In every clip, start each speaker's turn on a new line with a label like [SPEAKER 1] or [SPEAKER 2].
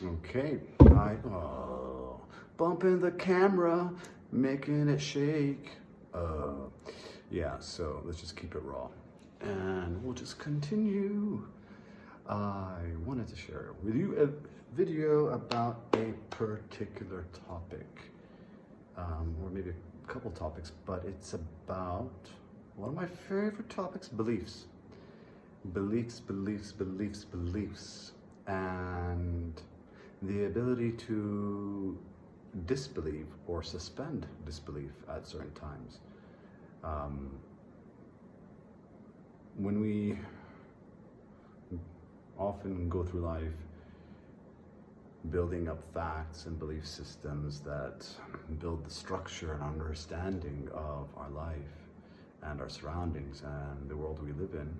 [SPEAKER 1] Okay, bumping the camera, making it shake. Yeah, so let's just keep it raw. And we'll just continue. I wanted to share with you a video about a particular topic, or maybe a couple topics, but it's about one of my favorite topics, beliefs. Beliefs. And the ability to disbelieve or suspend disbelief at certain times. When we often go through life building up facts and belief systems that build the structure and understanding of our life and our surroundings and the world we live in,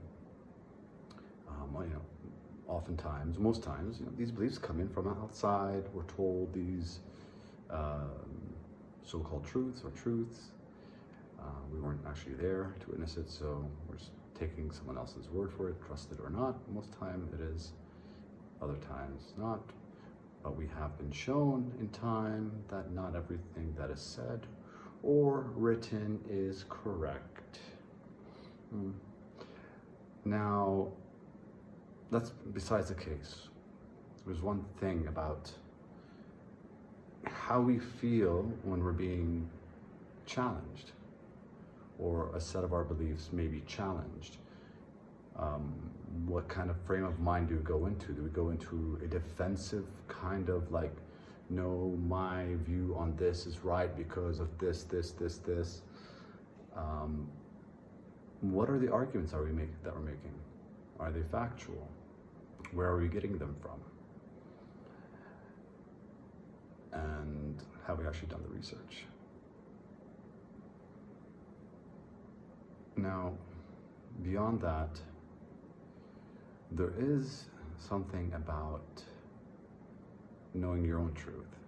[SPEAKER 1] oftentimes, most times, these beliefs come in from outside. We're told these so-called truths or truths. We weren't actually there to witness it, so we're just taking someone else's word for it, trust it or not. Most time it is, other times not. But we have been shown in time that not everything that is said or written is correct. Now, that's besides the case. There's one thing about how we feel when we're being challenged, or a set of our beliefs may be challenged. What kind of frame of mind do we go into? Do we go into a defensive kind of like, no, my view on this is right because of this. What are the arguments that we're making? Are they factual? Where are we getting them from? And have we actually done the research? Now, beyond that, there is something about knowing your own truth.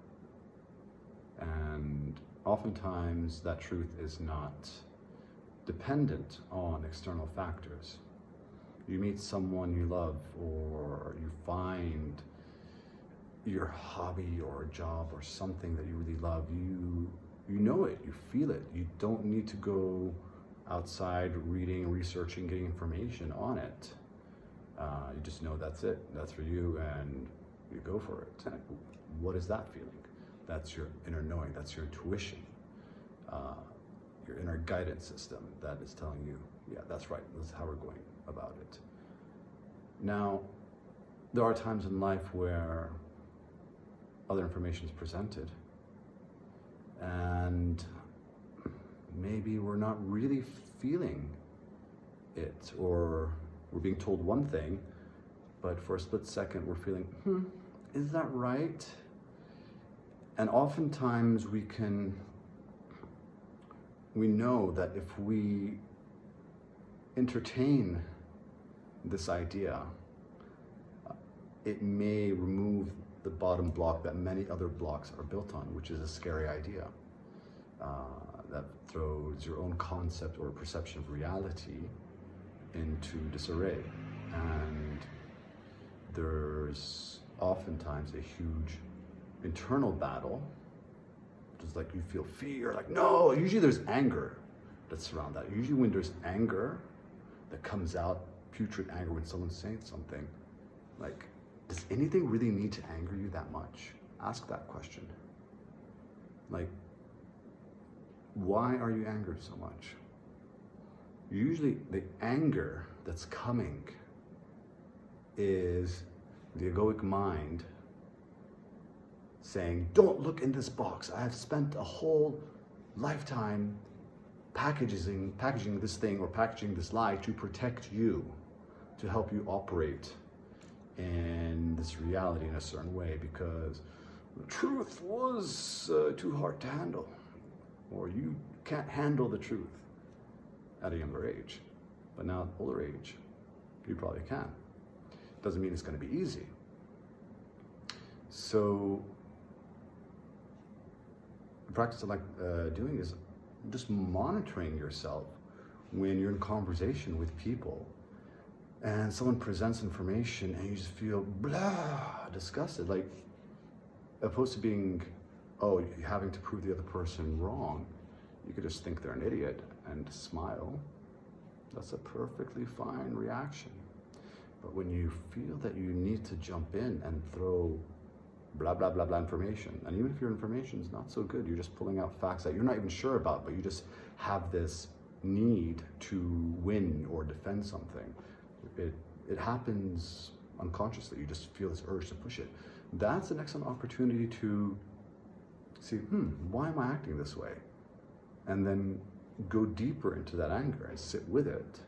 [SPEAKER 1] And oftentimes that truth is not dependent on external factors. You meet someone you love, or you find your hobby or a job or something that you really love, you know it, you feel it. You don't need to go outside reading, researching, getting information on it. You just know that's it, that's for you, and you go for it. And what is that feeling? That's your inner knowing, that's your intuition, your inner guidance system that is telling you, yeah, that's right, this is how we're going about it. Now, there are times in life where other information is presented, and maybe we're not really feeling it, or we're being told one thing, but for a split second we're feeling, is that right? And oftentimes we know that if we entertain this idea, it may remove the bottom block that many other blocks are built on, which is a scary idea. That throws your own concept or perception of reality into disarray. And there's oftentimes a huge internal battle, just like you feel fear, like no, usually there's anger that's around that. Usually when there's anger that comes out, putrid anger, when someone's saying something, like, does anything really need to anger you that much? Ask that question. Like, why are you angered so much? Usually the anger that's coming is the egoic mind saying, don't look in this box. I have spent a whole lifetime packaging this thing or packaging this lie to protect you, to help you operate in this reality in a certain way, because the truth was too hard to handle, or you can't handle the truth at a younger age, but now at older age, you probably can. Doesn't mean it's going to be easy. So the practice I like doing is just monitoring yourself when you're in conversation with people and someone presents information and you just feel blah, disgusted. Like, opposed to being, oh, having to prove the other person wrong, you could just think they're an idiot and smile. That's a perfectly fine reaction. But when you feel that you need to jump in and throw blah, blah, blah, blah information, and even if your information is not so good, you're just pulling out facts that you're not even sure about, but you just have this need to win or defend something. It happens unconsciously. You just feel this urge to push it. That's an excellent opportunity to see, why am I acting this way? And then go deeper into that anger and sit with it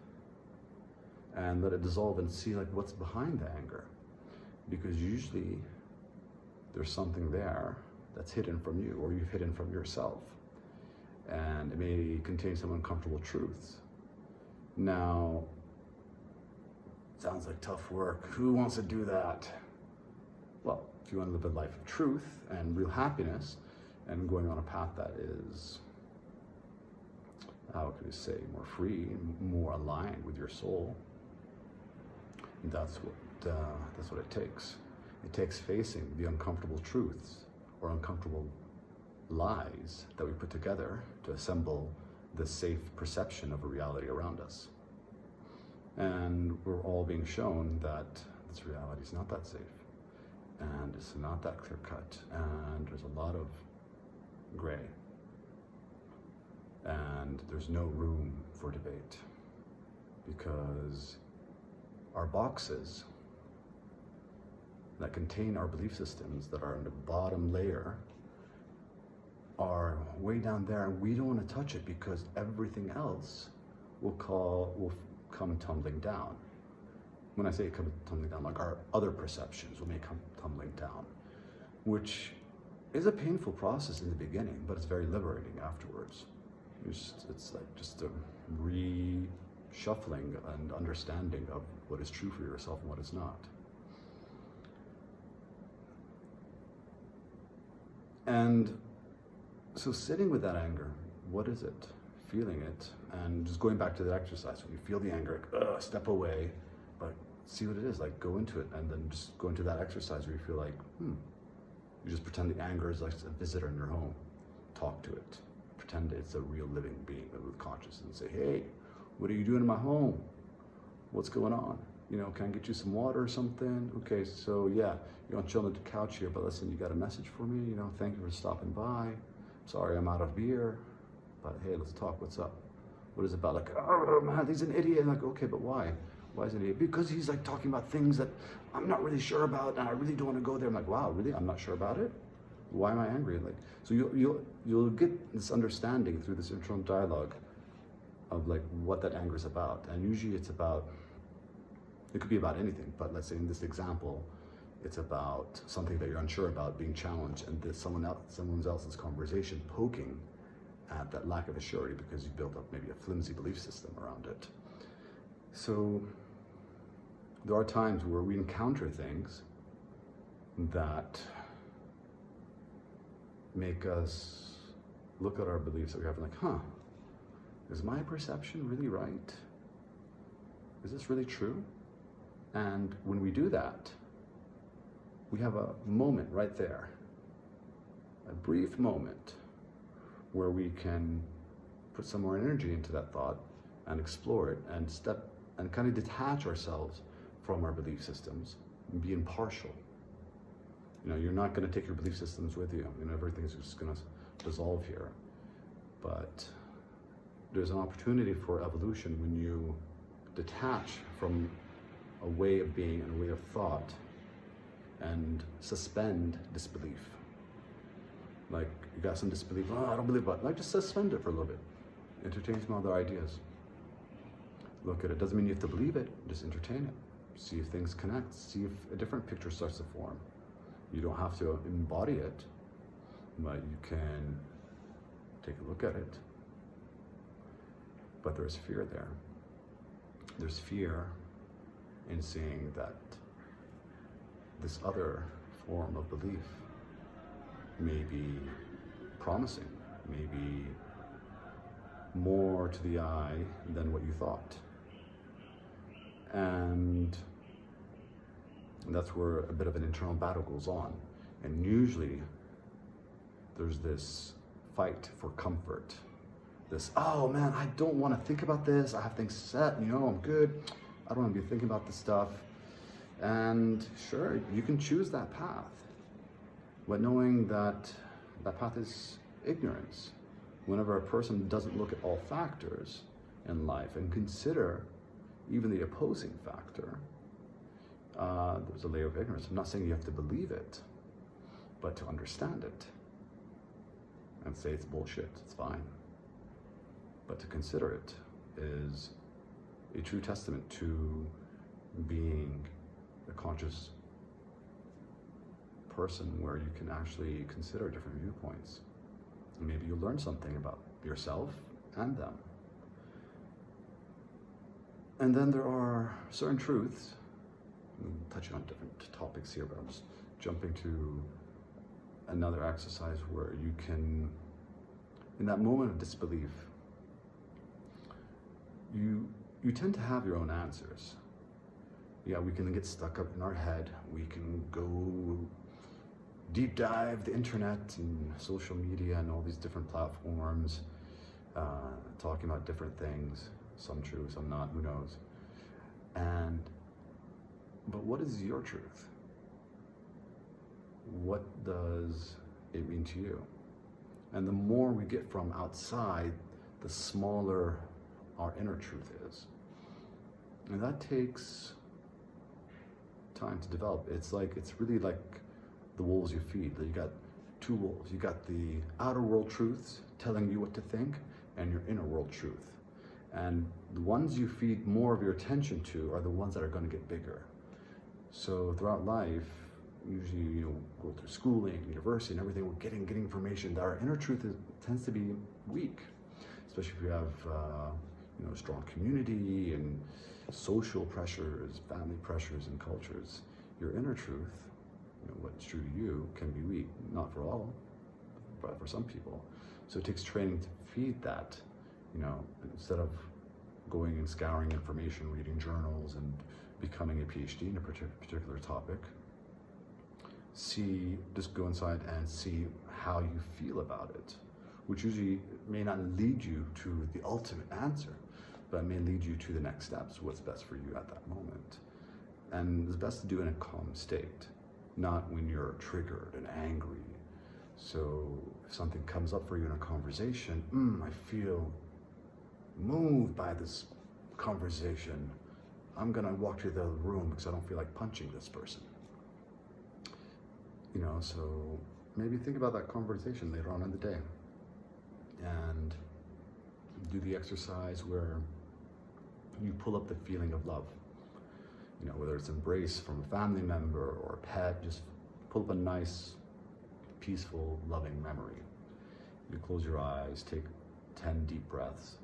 [SPEAKER 1] and let it dissolve and see like what's behind the anger. Because usually there's something there that's hidden from you, or you've hidden from yourself. And it may contain some uncomfortable truths. Now, sounds like tough work. Who wants to do that? Well, if you want to live a life of truth and real happiness and going on a path that is, how can we say, more free, more aligned with your soul, that's what it takes. It takes facing the uncomfortable truths or uncomfortable lies that we put together to assemble the safe perception of a reality around us. And we're all being shown that this reality is not that safe, and it's not that clear cut, and there's a lot of gray, and there's no room for debate, because our boxes that contain our belief systems that are in the bottom layer are way down there, and we don't want to touch it because everything else will come tumbling down. When I say come tumbling down, like our other perceptions may come tumbling down, which is a painful process in the beginning, but it's very liberating afterwards. It's like just a reshuffling and understanding of what is true for yourself and what is not. And so sitting with that anger, what is it? Feeling it, and just going back to the exercise. When you feel the anger, like, step away, but see what it is, like go into it, and then just go into that exercise where you feel like, you just pretend the anger is like a visitor in your home. Talk to it. Pretend it's a real living being with consciousness and say, hey, what are you doing in my home? What's going on? Can I get you some water or something? Okay, so yeah, you're chilling on the couch here, but listen, you got a message for me? Thank you for stopping by. Sorry, I'm out of beer. But hey, let's talk, what's up? What is it about? Like, oh man, he's an idiot. I'm like, okay, but why? Why is he an idiot? Because he's like talking about things that I'm not really sure about, and I really don't want to go there. I'm like, wow, really? I'm not sure about it? Why am I angry? Like, so you'll get this understanding through this internal dialogue of like what that anger is about. And usually it could be about anything, but let's say in this example, it's about something that you're unsure about, being challenged, and there's someone else's conversation poking at that lack of assurity because you built up maybe a flimsy belief system around it. So there are times where we encounter things that make us look at our beliefs that we have and like, is my perception really right? Is this really true? And when we do that, we have a moment right there, a brief moment where we can put some more energy into that thought and explore it and kind of detach ourselves from our belief systems and be impartial. You're not going to take your belief systems with you. Everything's just going to dissolve here. But there's an opportunity for evolution when you detach from a way of being and a way of thought and suspend disbelief. Like, you got some disbelief, I don't believe about it. Like, just suspend it for a little bit. Entertain some other ideas. Look at it. Doesn't mean you have to believe it, just entertain it. See if things connect. See if a different picture starts to form. You don't have to embody it, but you can take a look at it. But there's fear there. There's fear in seeing that this other form of belief may be promising, may be more to the eye than what you thought. And that's where a bit of an internal battle goes on. And usually there's this fight for comfort. This, oh man, I don't want to think about this. I have things set, I'm good. I don't want to be thinking about this stuff. And sure, you can choose that path, but knowing that that path is ignorance. Whenever a person doesn't look at all factors in life and consider even the opposing factor, there's a layer of ignorance. I'm not saying you have to believe it, but to understand it and say it's bullshit, it's fine. But to consider it is a true testament to being a conscious person where you can actually consider different viewpoints. And maybe you'll learn something about yourself and them. And then there are certain truths. I'm touching on different topics here, but I'm just jumping to another exercise where you can, in that moment of disbelief, you tend to have your own answers. Yeah, we can get stuck up in our head. We can go deep dive the internet and social media and all these different platforms, talking about different things, some true, some not, who knows. But what is your truth? What does it mean to you? And the more we get from outside, the smaller our inner truth is. And that takes time to develop. It's really like the wolves you feed. You got two wolves. You got the outer world truths telling you what to think, and your inner world truth. And the ones you feed more of your attention to are the ones that are going to get bigger. So throughout life, usually go through schooling, university, and everything, we're getting information that our inner truth tends to be weak, especially if you have strong community and social pressures, family pressures, and cultures. Your inner truth, what's true to you, can be weak. Not for all, but for some people. So it takes training to feed that. Instead of going and scouring information, reading journals, and becoming a PhD in a particular topic, just go inside and see how you feel about it, which usually may not lead you to the ultimate answer, but may lead you to the next steps, what's best for you at that moment. And it's best to do it in a calm state, not when you're triggered and angry. So if something comes up for you in a conversation, I feel moved by this conversation, I'm gonna walk to the other room because I don't feel like punching this person. So maybe think about that conversation later on in the day and do the exercise where you pull up the feeling of love. Whether it's embrace from a family member or a pet, just pull up a nice, peaceful, loving memory. You close your eyes, take 10 deep breaths,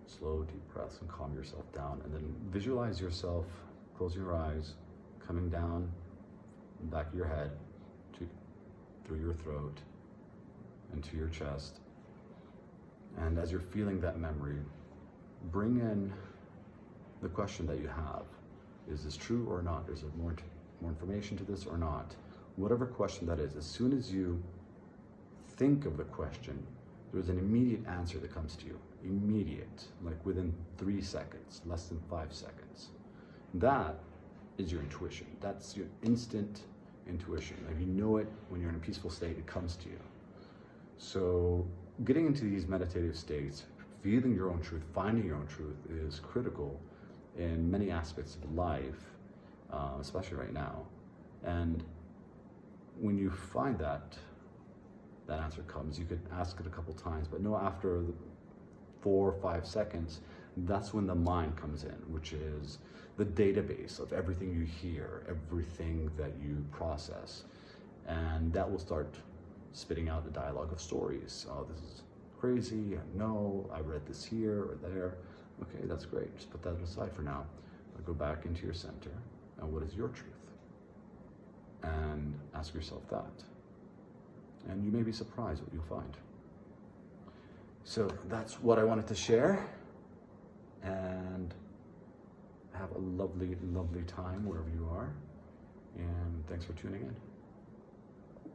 [SPEAKER 1] slow deep breaths, and calm yourself down. And then visualize yourself, close your eyes, coming down the back of your head, through your throat, into your chest. And as you're feeling that memory, bring in the question that you have. Is this true or not? Is there more information to this or not? Whatever question that is, as soon as you think of the question, there's an immediate answer that comes to you. Immediate, like within 3 seconds, less than 5 seconds. That is your intuition. That's your instant intuition. If you know it when you're in a peaceful state, it comes to you. So getting into these meditative states, feeling your own truth, finding your own truth is critical in many aspects of life, especially right now. And when you find that answer comes, you could ask it a couple times, but know after 4 or 5 seconds, that's when the mind comes in, which is the database of everything you hear, everything that you process. And that will start spitting out the dialogue of stories. Oh, this is crazy. No, I read this here or there. Okay, that's great. Just put that aside for now. Go back into your center. And what is your truth? And ask yourself that. And you may be surprised what you'll find. So that's what I wanted to share. And have a lovely, lovely time wherever you are. And thanks for tuning in.